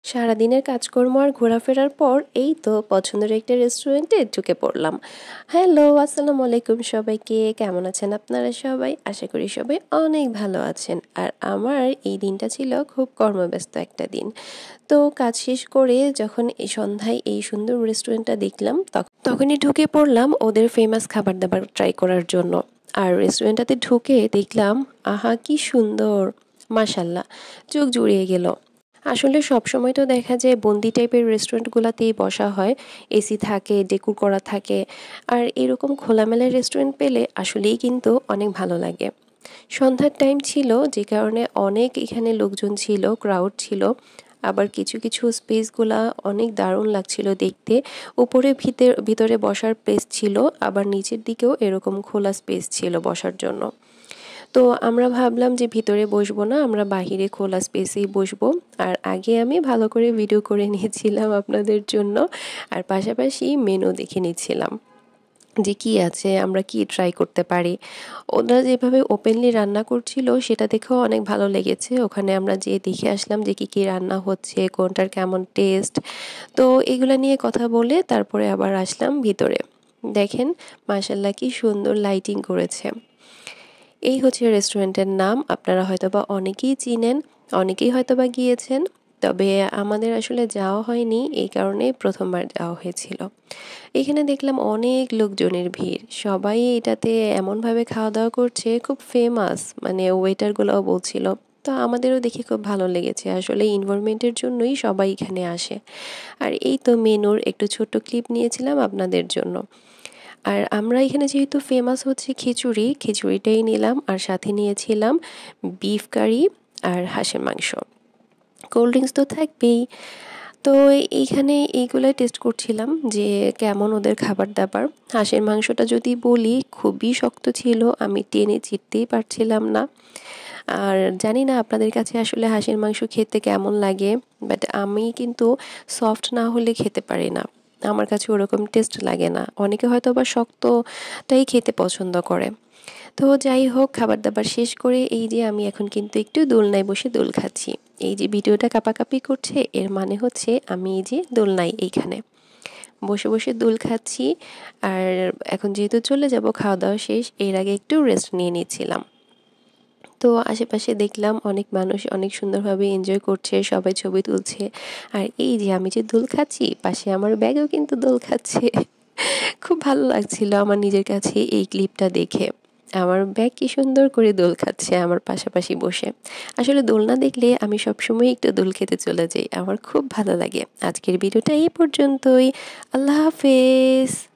সারাদিনের কাজকর্ম আর ঘোরাফেরার পর এই তো পছন্দের একটা রেস্টুরেন্টে ঢুকে পড়লাম। হ্যালো, আসসালামু আলাইকুম সবাইকে। কেমন আছেন আপনারা সবাই? আশা করি সবাই অনেক ভালো আছেন। আর আমার এই দিনটা ছিল খুব কর্মব্যস্ত একটা দিন। তো কাজ শেষ করে যখন এই সন্ধ্যায় এই সুন্দর রেস্টুরেন্টটা দেখলাম তখনই ঢুকে পড়লাম ওদের ফেমাস খাবার-দাবার ট্রাই করার জন্য। আর রেস্টুরেন্টটাতে ঢুকে দেখলাম, আহা কি সুন্দর! মাশাআল্লাহ, চোখ জুড়িয়ে গেল। আসলে সবসময় তো দেখা যায় বন্দি টাইপের রেস্টুরেন্টগুলাতেই বসা হয়। এসি থাকে, ডেকোর করা থাকে। আর এরকম খোলামেলা রেস্টুরেন্ট পেলে আসলেই কিন্তু অনেক ভালো লাগে। সন্ধ্যার টাইম ছিল যে কারণে অনেক এখানে লোকজন ছিল, ক্রাউড ছিল। আবার কিছু, কিছু স্পেসগুলা অনেক দারুণ লাগছিল দেখতে। উপরে ভিতরে বসার প্লেস ছিল, আবার নিচের দিকেও এরকম খোলা স্পেস ছিল বসার জন্য। তো আমরা ভাবলাম যে ভিতরে বসবো না, আমরা বাহিরে খোলা স্পেসেই বসবো। আর আগে আমি ভালো করে ভিডিও করে নিয়েছিলাম আপনাদের জন্য। আর পাশাপাশি মেনু দেখে নিচ্ছিলাম যে কি আছে, আমরা কি ট্রাই করতে পারি। ওরা যেভাবে ওপেনলি রান্না করছিল সেটা দেখেও অনেক ভালো লেগেছে। ওখানে আমরা যেয়ে দেখে আসলাম যে কি রান্না হচ্ছে, কোনটার কেমন টেস্ট। তো এগুলা নিয়ে কথা বলে তারপরে আবার আসলাম ভিতরে। দেখেন মাশাআল্লাহ কি সুন্দর লাইটিং করেছে। এই হচ্ছে রেস্টুরেন্টের নাম। আপনারা হয়তোবা অনেকেই চিনেন, অনেকেই হয়তোবা গিয়েছেন। তবে আমাদের আসলে যাওয়া হয়নি, এই কারণে প্রথমবার যাওয়া হয়েছিল। এখানে দেখলাম অনেক লোকজনের ভিড়। সবাই এটাতে এমনভাবে খাওয়া-দাওয়া করছে, খুব ফেমাস। মানে ওয়েটারগুলাও বলছিল। তো আমাদেরও দেখে খুব ভালো লেগেছে। আসলে এনভায়রনমেন্টের জন্যই সবাই এখানে আসে। আর এই তো মেনুর একটু ছোট্ট ক্লিপ নিয়েছিলাম আপনাদের জন্য। আর আমরা এখানে যেহেতু ফেমাস হচ্ছে খিচুড়ি, খিচুড়িটাই নিলাম আর সাথে নিয়েছিলাম বিফ কারি আর হাঁসের মাংস। কোল্ড ড্রিঙ্কস তো থাকবেই। তো এইখানে এইগুলাই টেস্ট করছিলাম যে কেমন ওদের খাবার-দাবার। হাঁসের মাংসটা যদি বলি খুবই শক্ত ছিল, আমি টেনে চিড়তেই পারছিলাম না। আর জানি না আপনাদের কাছে আসলে হাঁসের মাংস খেতে কেমন লাগে, বাট আমি কিন্তু সফট না হলে খেতে পারি না। আমার কাছে ওরকম টেস্ট লাগে না। অনেকে হয়তো আবার শক্তটাই খেতে পছন্দ করে। তো যাই হোক, খাবার-দাবার শেষ করে এই যে আমি এখন কিন্তু একটু দোলনায় বসে দোল খাচ্ছি। এই যে ভিডিওটা কাঁপাকাঁপি করছে এর মানে হচ্ছে আমি এই যে দোলনায় এইখানে বসে, বসে দোল খাচ্ছি। আর এখন যেহেতু চলে যাব, খাওয়া-দাওয়া শেষ, এর আগে একটু রেস্ট নিয়ে নিচ্ছিলাম। তো আশেপাশে দেখলাম অনেক মানুষ অনেক সুন্দরভাবে এনজয় করছে, সবাই ছবি তুলছে। আর এই যে আমি যে দোল খাচ্ছি, পাশে আমার ব্যাগও কিন্তু দোল খাচ্ছে। খুব ভালো লাগছিল আমার নিজের কাছে এই ক্লিপটা দেখে। আমার ব্যাগ কি সুন্দর করে দোল খাচ্ছে আমার পাশাপাশি বসে। আসলে দোল না দেখলে আমি সবসময় একটু দোল খেতে চলে যাই। আমার খুব ভালো লাগে। আজকের ভিডিওটা এই পর্যন্তই। আল্লাহ হাফেজ।